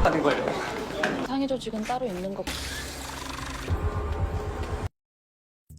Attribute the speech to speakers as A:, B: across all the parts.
A: 하는 거예요.
B: 상위 조직은 따로 있는 것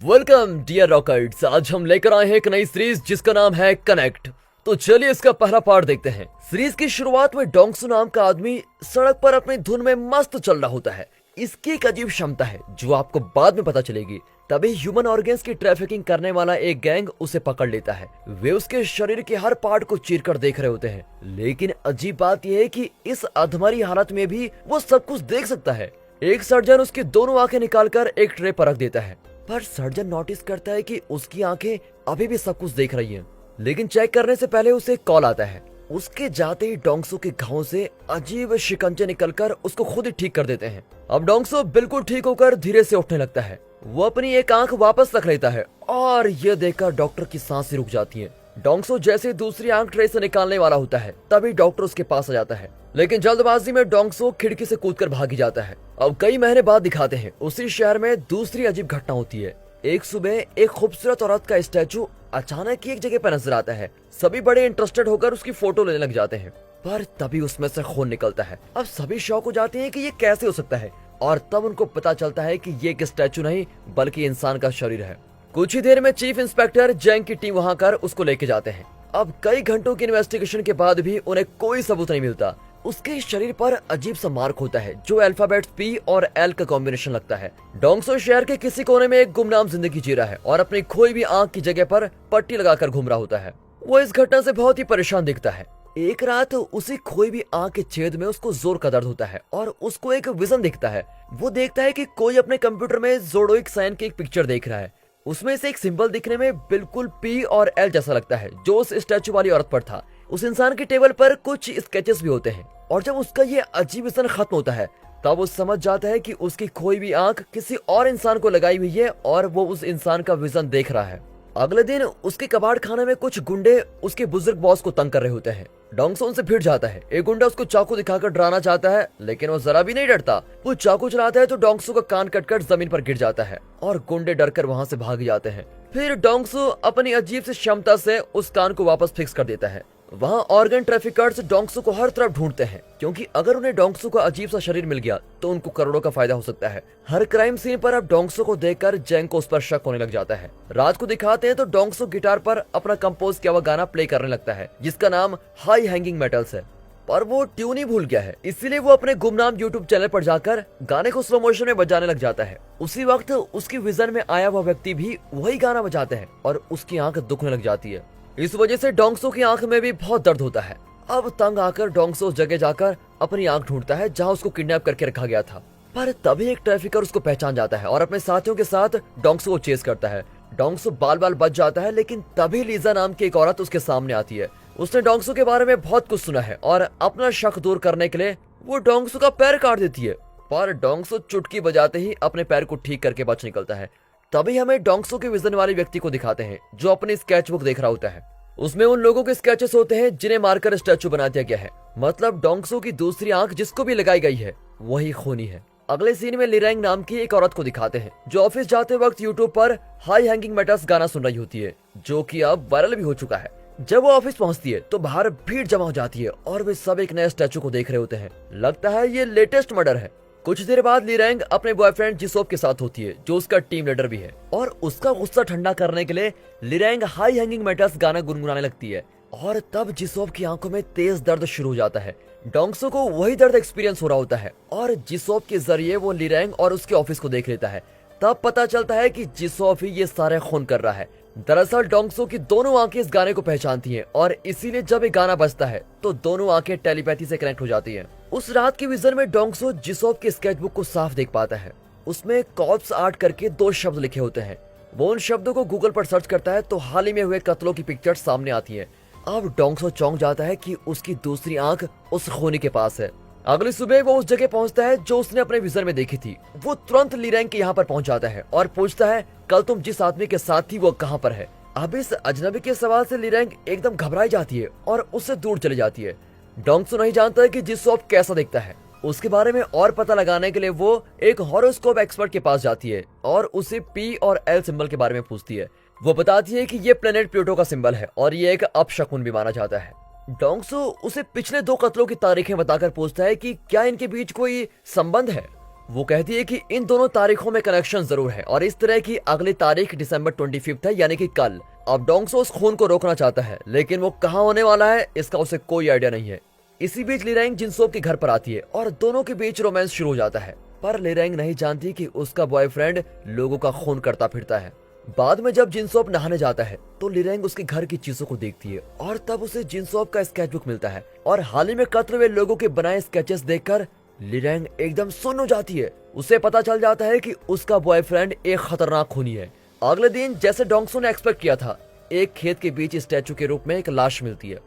C: welcome dear rockets. आज हम लेकर आए हैं एक नई सीरीज जिसका नाम है कनेक्ट। तो चलिए इसका पहला पार्ट देखते हैं। सीरीज की शुरुआत में डोंगसू नाम का आदमी सड़क पर अपनी धुन में मस्त चल रहा होता है। इसकी एक अजीब क्षमता है जो आपको बाद में पता चलेगी। तभी ह्यूमन ऑर्गन्स की ट्रैफिकिंग करने वाला एक गैंग उसे पकड़ लेता है। वे उसके शरीर के हर पार्ट को चीर कर देख रहे होते हैं, लेकिन अजीब बात यह है कि इस अधमरी हालत में भी वो सब कुछ देख सकता है। एक सर्जन उसकी दोनों आंखें निकालकर एक ट्रे पर रख देता है, पर सर्जन नोटिस करता है कि उसकी आंखें अभी भी सब कुछ देख रही हैं। लेकिन चेक करने से पहले उसे कॉल आता है। उसके जाते ही डोंगसू के घावों से अजीब शिकंजे निकलकर उसको खुद ही ठीक कर देते हैं। अब डोंगसू बिल्कुल ठीक होकर धीरे से उठने लगता है। वो अपनी एक आंख वापस रख लेता है और ये देखकर डॉक्टर की सांसें रुक जाती हैं। डोंगसू जैसे दूसरी आंख ट्रे से निकालने वाला होता है, तभी डॉक्टर उसके पास आ जाता है, लेकिन जल्दबाजी में डोंगसू खिड़की से कूदकर भागी जाता है। अब कई महीने बाद दिखाते हैं उसी शहर में दूसरी अजीब घटना होती है। एक सुबह एक खूबसूरत औरत का स्टैचू अचानक एक जगह पर नजर आता है। सभी बड़े इंटरेस्टेड होकर उसकी फोटो लेने लग जाते हैं, पर तभी उसमें से खून निकलता है। अब सभी शॉक हो जाते हैं कि ये कैसे हो सकता है, और तब उनको पता चलता है कि ये एक स्टैचू नहीं बल्कि इंसान का शरीर है। कुछ ही देर में चीफ इंस्पेक्टर जैंग की टीम वहां कर उसको लेके जाते हैं। अब कई घंटों की इन्वेस्टिगेशन के बाद भी उन्हें कोई सबूत नहीं मिलता। उसके शरीर पर अजीब सा मार्क होता है जो अल्फाबेट्स पी और एल का कॉम्बिनेशन लगता है। डोंगसू शहर के किसी कोने में एक गुमनाम जिंदगी जी रहा है और अपनी खोई भी आंख की जगह पर पट्टी लगाकर घूम रहा होता है। वो इस घटना से बहुत ही परेशान दिखता है। एक रात उसी खोई भी आंख के छेद में उसको जोर का दर्द होता है और उसको एक विजन दिखता है। वो देखता है कि कोई अपने कंप्यूटर में जोडोइक साइन की एक पिक्चर देख रहा है। उसमें से एक सिंबल दिखने में बिल्कुल पी और एल जैसा लगता है जो उस स्टैचू वाली औरत पर था। उस इंसान के टेबल पर कुछ स्केचेस भी होते हैं, और जब उसका ये अजीब विजन खत्म होता है तब वो समझ जाता है कि उसकी खोई भी आंख किसी और इंसान को लगाई हुई है और वो उस इंसान का विजन देख रहा है। अगले दिन उसके कबाड़ खाने में कुछ गुंडे उसके बुजुर्ग बॉस को तंग कर रहे होते हैं। डोंगसू उनसे भिड़ जाता है। एक गुंडा उसको चाकू दिखाकर डराना चाहता है, लेकिन वो जरा भी नहीं डरता। वो चाकू चलाता है तो डोंगसू का कान कटकर जमीन पर गिर जाता है और गुंडे डरकर वहां से भाग जाते हैं। फिर डोंगसू अपनी अजीब सी क्षमता से उस कान को वापस फिक्स कर देता है। वहाँ ऑर्गन ट्रैफिकर्स डोंगसू को हर तरफ ढूंढते हैं, क्योंकि अगर उन्हें डोंगसू का अजीब सा शरीर मिल गया तो उनको करोड़ों का फायदा हो सकता है। हर क्राइम सीन पर अब डोंगसू को देखकर जैंग को उस पर शक होने लग जाता है। रात को दिखाते हैं तो डोंगसू गिटार पर अपना कंपोज किया हुआ गाना प्ले करने लगता है जिसका नाम हाई हैंगिंग मेटल्स है, पर वो ट्यून ही भूल गया है। इसीलिए वो अपने गुमनाम यूट्यूब चैनल पर जाकर गाने को स्लो मोशन में बजाने लग जाता है। उसी वक्त उसकी विजन में आया हुआ व्यक्ति भी वही गाना बजाते हैं और उसकी आंख दुखने लग जाती है। इस वजह से डोंगसू की आंख में भी बहुत दर्द होता है। अब तंग आकर डोंगसू उस जगह जाकर अपनी आंख ढूंढता है जहां उसको किडनैप करके रखा गया था, पर तभी एक ट्रैफिकर उसको पहचान जाता है और अपने साथियों के साथ डोंगसू को चेस करता है। डोंगसू बाल बाल बच जाता है, लेकिन तभी लीजा नाम की एक औरत उसके सामने आती है। उसने डोंगसू के बारे में बहुत कुछ सुना है और अपना शक दूर करने के लिए वो डोंगसू का पैर काट देती है, पर डोंगसू चुटकी बजाते ही अपने पैर को ठीक करके बच निकलता है। तभी हमें डोंगसू के विजन वाले व्यक्ति को दिखाते हैं जो अपनी स्केचबुक देख रहा होता है। उसमें उन लोगों के स्केचेस होते हैं जिन्हें मारकर स्टैचू बना दिया गया है। मतलब डोंगसू की दूसरी आंख जिसको भी लगाई गई है वही खूनी है। अगले सीन में लिरैंग नाम की एक औरत को दिखाते हैं जो ऑफिस जाते वक्त यूट्यूब पर हाई हैंगिंग मेटल्स गाना सुन रही होती है, जो कि अब वायरल भी हो चुका है। जब वो ऑफिस पहुंचती है तो बाहर भीड़ जमा हो जाती है और वे सब एक नए स्टैचू को देख रहे होते हैं। लगता है ये लेटेस्ट मर्डर है। कुछ देर बाद लिरैंग अपने बॉयफ्रेंड जिसोप के साथ होती है जो उसका टीम लीडर भी है, और उसका गुस्सा ठंडा करने के लिए लिरैंग हाई हैंगिंग मेटल्स गाना गुनगुनाने लगती है। और तब जिसोप की आंखों में तेज दर्द शुरू हो जाता है। डोंगसू को वही दर्द एक्सपीरियंस हो रहा होता है और जिसोप के जरिए वो लिरैंग और उसके ऑफिस को देख लेता है। तब पता चलता है कि जिसोप ही ये सारे खून कर रहा है। दरअसल डोंगसू की दोनों आंखें इस गाने को पहचानती हैं और इसीलिए जब ये गाना बजता है तो दोनों आंखें टेलीपैथी से कनेक्ट हो जाती हैं। उस रात की विजन में डोंगसू जिसोप के स्केचबुक को साफ देख पाता है। उसमें कॉर्प्स आर्ट करके 2 शब्द लिखे होते हैं। वो उन शब्दों को गूगल पर सर्च करता है तो हाल ही में हुए कत्लों की पिक्चर सामने आती है। अब डोंगसू चौंक जाता है कि उसकी दूसरी आंख उस खूनी के पास है। अगली सुबह वो उस जगह पहुंचता है जो उसने अपने विजन में देखी थी। वो तुरंत लिरैंग के यहाँ पर पहुंच जाता है और पूछता है कल तुम जिस आदमी के साथ थी वो कहाँ पर है। अब इस अजनबी के सवाल से लिरैंग एकदम घबराई जाती है और उससे दूर चली जाती है। डोंगसू नहीं जानता है कि जिसोप कैसा दिखता है। उसके बारे में और पता लगाने के लिए वो एक हॉरोस्कोप एक्सपर्ट के पास जाती है और उसे पी और एल सिंबल के बारे में पूछती है। वो बताती है कि ये प्लेनेट प्लूटो का सिंबल है और ये एक अपशकुन भी माना जाता है। डोंगसो उसे पिछले 2 कत्लों की तारीखें बताकर पूछता है कि क्या इनके बीच कोई संबंध है। वो कहती है कि इन दोनों तारीखों में कनेक्शन जरूर है और इस तरह की अगली तारीख दिसंबर 25 है, यानी कि कल। अब डोंगसो उस खून को रोकना चाहता है, लेकिन वो कहाँ होने वाला है इसका उसे कोई आइडिया नहीं है। इसी बीच लिरैंग जिनसोब के घर पर आती है और दोनों के बीच रोमांस शुरू हो जाता है, पर लिरैंग नहीं जानती कि उसका बॉयफ्रेंड लोगों का खून करता फिरता है। बाद में जब जिनसोब नहाने जाता है तो लिरैंग उसके घर की चीजों को देखती है और तब उसे जिनसोब का स्केचबुक मिलता है और हाल ही में कत्ल हुए लोगों के बनाए स्केचेस देखकर लिरैंग एकदम सुन्न हो जाती है। उसे पता चल जाता है कि उसका बॉयफ्रेंड एक खतरनाक खूनी है। अगले दिन जैसे डोंगसो ने एक्सपेक्ट किया था, एक खेत के बीच स्टैचू के रूप में एक लाश मिलती है।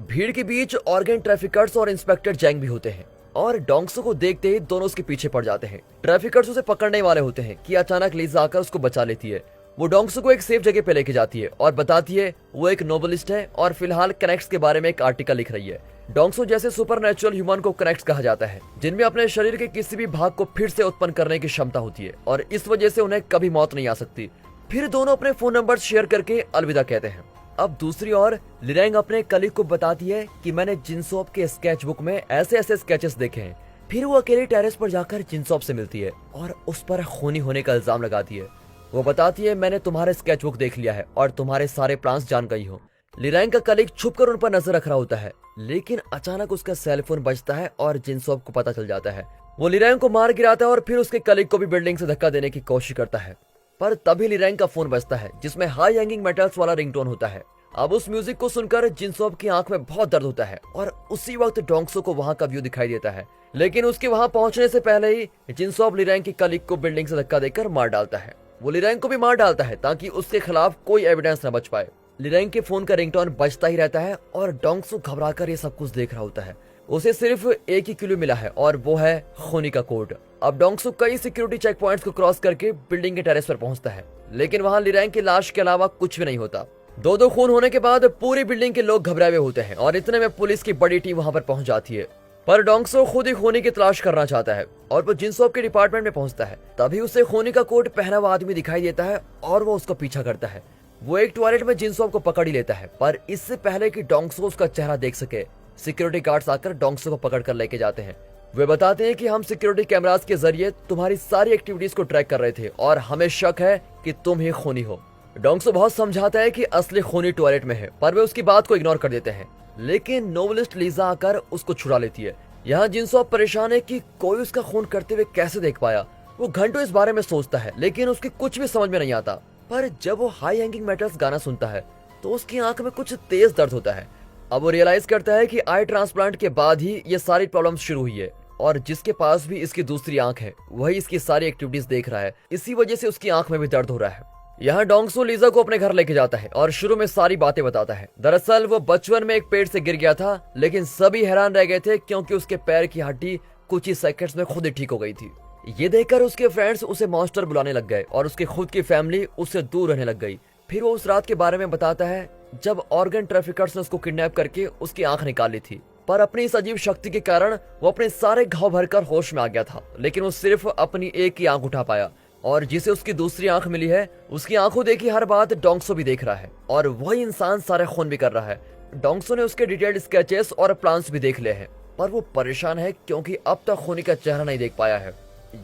C: भीड़ के बीच ऑर्गन ट्रैफिकर्स और इंस्पेक्टर जैंग भी होते हैं और डोंगसो को देखते ही दोनों उसके पीछे पड़ जाते हैं। ट्रैफिकर्स उसे पकड़ने वाले होते हैं कि अचानक लीजा आकर उसको बचा लेती है। वो डोंगसो को एक सेफ जगह पे लेके जाती है और बताती है वो एक नोबलिस्ट है और फिलहाल कनेक्ट्स के बारे में एक आर्टिकल लिख रही है। डोंगसो जैसे सुपरनेचुरल ह्यूमन को कनेक्ट्स कहा जाता है, जिनमें अपने शरीर के किसी भी भाग को फिर से उत्पन्न करने की क्षमता होती है और इस वजह से उन्हें कभी मौत नहीं आ सकती। फिर दोनों अपने फोन नंबर शेयर करके अलविदा कहते हैं। अब दूसरी ओर लिरैंग अपने कलीग को बताती है कि मैंने जिनसोब के स्केचबुक में ऐसे ऐसे स्केचेस देखे हैं। फिर वो अकेले टेरेस पर जाकर जिनसोब से मिलती है और उस पर खूनी होने का इल्जाम लगाती है। वो बताती है मैंने तुम्हारे स्केचबुक देख लिया है और तुम्हारे सारे प्लान्स जान गई हूँ। लिरैंग का कलीग छुपकर उन पर नजर रख रहा होता है, लेकिन अचानक उसका सेलफोन बजता है और जिनसोब को पता चल जाता है। वो लिरैंग को मार गिराता है और फिर उसके कलीग को भी बिल्डिंग से धक्का देने की कोशिश करता है, पर तभी लिरैंग का फोन बजता है जिसमें हाई हैंगिंग मेटल्स वाला रिंगटोन होता है। अब उस म्यूजिक को सुनकर जिनसोब की आंख में बहुत दर्द होता है और उसी वक्त डोंगसो को वहां का व्यू दिखाई देता है, लेकिन उसके वहां पहुंचने से पहले ही जिनसोब लिरैंग के कलीग को बिल्डिंग से धक्का देकर मार डालता है। वो लिरैंग को भी मार डालता है ताकि उसके खिलाफ कोई एविडेंस न बच पाए। लिरैंग के फोन का रिंगटोन बजता ही रहता है और डोंगसो घबराकर ये सब कुछ देख रहा होता है। उसे सिर्फ एक ही क्लू मिला है और वो है खूनी का कोड। अब डोंगसो कई सिक्योरिटी चेक पॉइंट्स को क्रॉस करके बिल्डिंग के टेरेस पर पहुंचता है, लेकिन वहां लिरैंग की लाश के अलावा कुछ भी नहीं होता। दो खून होने के बाद पूरी बिल्डिंग के लोग घबराए हुए होते हैं और इतने में पुलिस की बड़ी टीम वहां पर पहुंच जाती है। पर डोंगसो खुद ही खूनी की तलाश करना चाहता है और वो जिनसोब के डिपार्टमेंट में पहुंचता है। तभी उसे खूनी का कोट पहना हुआ आदमी दिखाई देता है और वो उसका पीछा करता है। वो एक टॉयलेट में जिनसोब को पकड़ ही लेता है, पर इससे पहले कि डोंगसो उसका चेहरा देख सके, सिक्योरिटी गार्ड्स आकर डोंगसो को पकड़ कर लेके जाते हैं। वे बताते हैं कि हम सिक्योरिटी कैमरास के जरिए तुम्हारी सारी एक्टिविटीज को ट्रैक कर रहे थे और हमें शक है कि तुम ही खूनी हो। डोंगसो बहुत समझाता है कि असली खूनी टॉयलेट में है, पर वे उसकी बात को इग्नोर कर देते हैं, लेकिन नोवेलिस्ट लीजा आकर उसको छुड़ा लेती है। यहाँ जिनसोब परेशान है कि कोई उसका खून करते हुए कैसे देख पाया। वो घंटों इस बारे में सोचता है, लेकिन उसकी कुछ भी समझ में नहीं आता। पर जब वो हाई हैंगिंग मेटल्स गाना सुनता है तो उसकी आंख में कुछ तेज दर्द होता है। अब वो रियलाइज करता है कि आई ट्रांसप्लांट के बाद ही ये सारी प्रॉब्लम्स शुरू हुई है और जिसके पास भी इसकी दूसरी आंख है वही इसकी सारी एक्टिविटीज देख रहा है। इसी वजह से उसकी आंख में भी दर्द हो रहा है। यहाँ डोंगसो लीजा को अपने घर लेके जाता है और शुरू में सारी बातें बताता है। दरअसल वो बचपन में एक पेड़ से गिर गया था, लेकिन सभी हैरान रह गए थे क्योंकि उसके पैर की हड्डी कुछ ही सेकंड्स में खुद ही ठीक हो गई थी। ये देखकर उसके फ्रेंड्स उसे मॉन्स्टर बुलाने लग गए और उसकी खुद की फैमिली उससे दूर रहने लग गई। फिर वो उस रात के बारे में बताता है जब ऑर्गन ट्रैफिकर्स ने उसको किडनैप करके उसकी आंख निकाल ली थी, पर अपनी इस अजीब शक्ति के कारण वो अपने सारे घाव भरकर होश में आ गया था, लेकिन वो सिर्फ अपनी एक ही आंख उठा पाया और जिसे उसकी दूसरी आंख मिली है उसकी आंखों देखी हर बात डोंगसो भी देख रहा है और वही इंसान सारे खून भी कर रहा है। डोंगसो ने उसके डिटेल्ड स्केचेस और प्लान्स भी देख लिए हैं, पर वो परेशान है क्योंकि अब तक खूनी का चेहरा नहीं देख पाया है।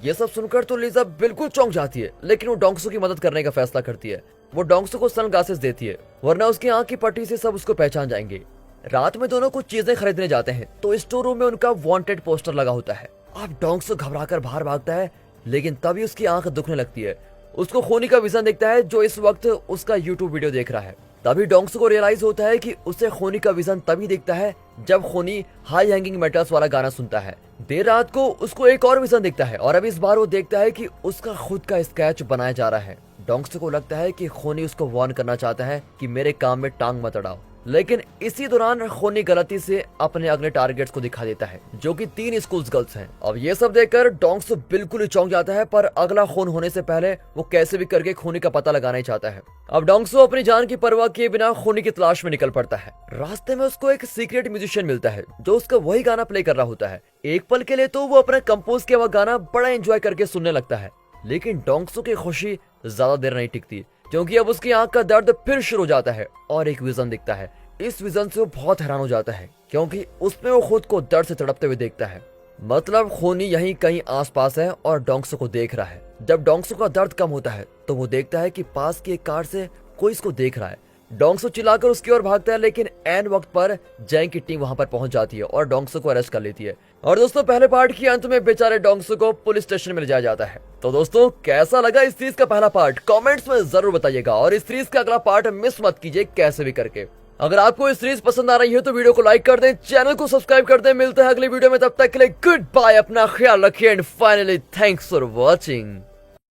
C: ये सब सुनकर तो लीजा बिल्कुल चौंक जाती है, लेकिन वो डोंगसो की मदद करने का फैसला करती है। वो डोंगसो को सनग्लासेस देती है, वरना उसकी आंख की पट्टी से सब उसको पहचान जाएंगे। रात में दोनों कुछ चीजें खरीदने जाते हैं तो स्टोर रूम में उनका वांटेड पोस्टर लगा होता है। अब डोंगसो घबराकर बाहर भागता है, लेकिन तभी उसकी आंख दुखने लगती है। उसको खूनी का विजन दिखता है जो इस वक्त उसका यूट्यूब वीडियो देख रहा है। तभी डोंगसो को रियलाइज होता है कि उसे खूनी का विजन तभी दिखता है जब खूनी हाई हैंगिंग मेटल्स वाला गाना सुनता है। देर रात को उसको एक और विजन दिखता है और अब इस बार वो देखता है कि उसका खुद का स्केच बनाया जा रहा है। डोंगसो को लगता है कि खूनी उसको वार्न करना चाहता है कि मेरे काम में टांग मत अड़ाओ, लेकिन इसी दौरान खूनी गलती से अपने अगले टारगेट्स को दिखा देता है जो कि 3 स्कूल गर्ल्स हैं। अब ये सब देखकर डोंगसो बिल्कुल ही चौंक जाता है, पर अगला खून होने से पहले वो कैसे भी करके खूनी का पता लगाना ही चाहता है। अब डोंगसो अपनी जान की परवाह किए बिना खूनी की तलाश में निकल पड़ता है। रास्ते में उसको एक सीक्रेट म्यूजिशियन मिलता है जो उसका वही गाना प्ले कर रहा होता है। एक पल के लिए तो वो अपना कंपोज किया हुआ गाना बड़ा एंजॉय करके सुनने लगता है, लेकिन डोंगसो की खुशी ज्यादा देर नहीं टिकती क्योंकि अब उसकी आंख का दर्द फिर शुरू हो जाता है और एक विजन दिखता है। इस विजन से वो बहुत हैरान हो जाता है क्योंकि उसमें वो खुद को दर्द से तड़पते हुए देखता है। मतलब खूनी यहीं कहीं आसपास है और डोंगसो को देख रहा है। जब डोंगसो का दर्द कम होता है तो वो देखता है कि पास की एक कार से कोई इसको देख रहा है। डोंगसो चिल्लाकर उसकी ओर भागता है, लेकिन एन वक्त पर जैंग की टीम वहां पर पहुंच जाती है और डोंगसो को अरेस्ट कर लेती है। और दोस्तों पहले पार्ट के अंत में बेचारे डोंगसो को पुलिस स्टेशन में ले जाया जाता है। तो दोस्तों कैसा लगा इस सीरीज का पहला पार्ट कमेंट्स में जरूर बताइएगा और इस सीरीज का अगला पार्ट मिस मत कीजिए कैसे भी करके। अगर आपको इस सीरीज पसंद आ रही है तो वीडियो को लाइक कर दें, चैनल को सब्सक्राइब कर दें। मिलते हैं अगली वीडियो में, तब तक के लिए गुड बाय, अपना ख्याल रखिए and finally thanks for watching.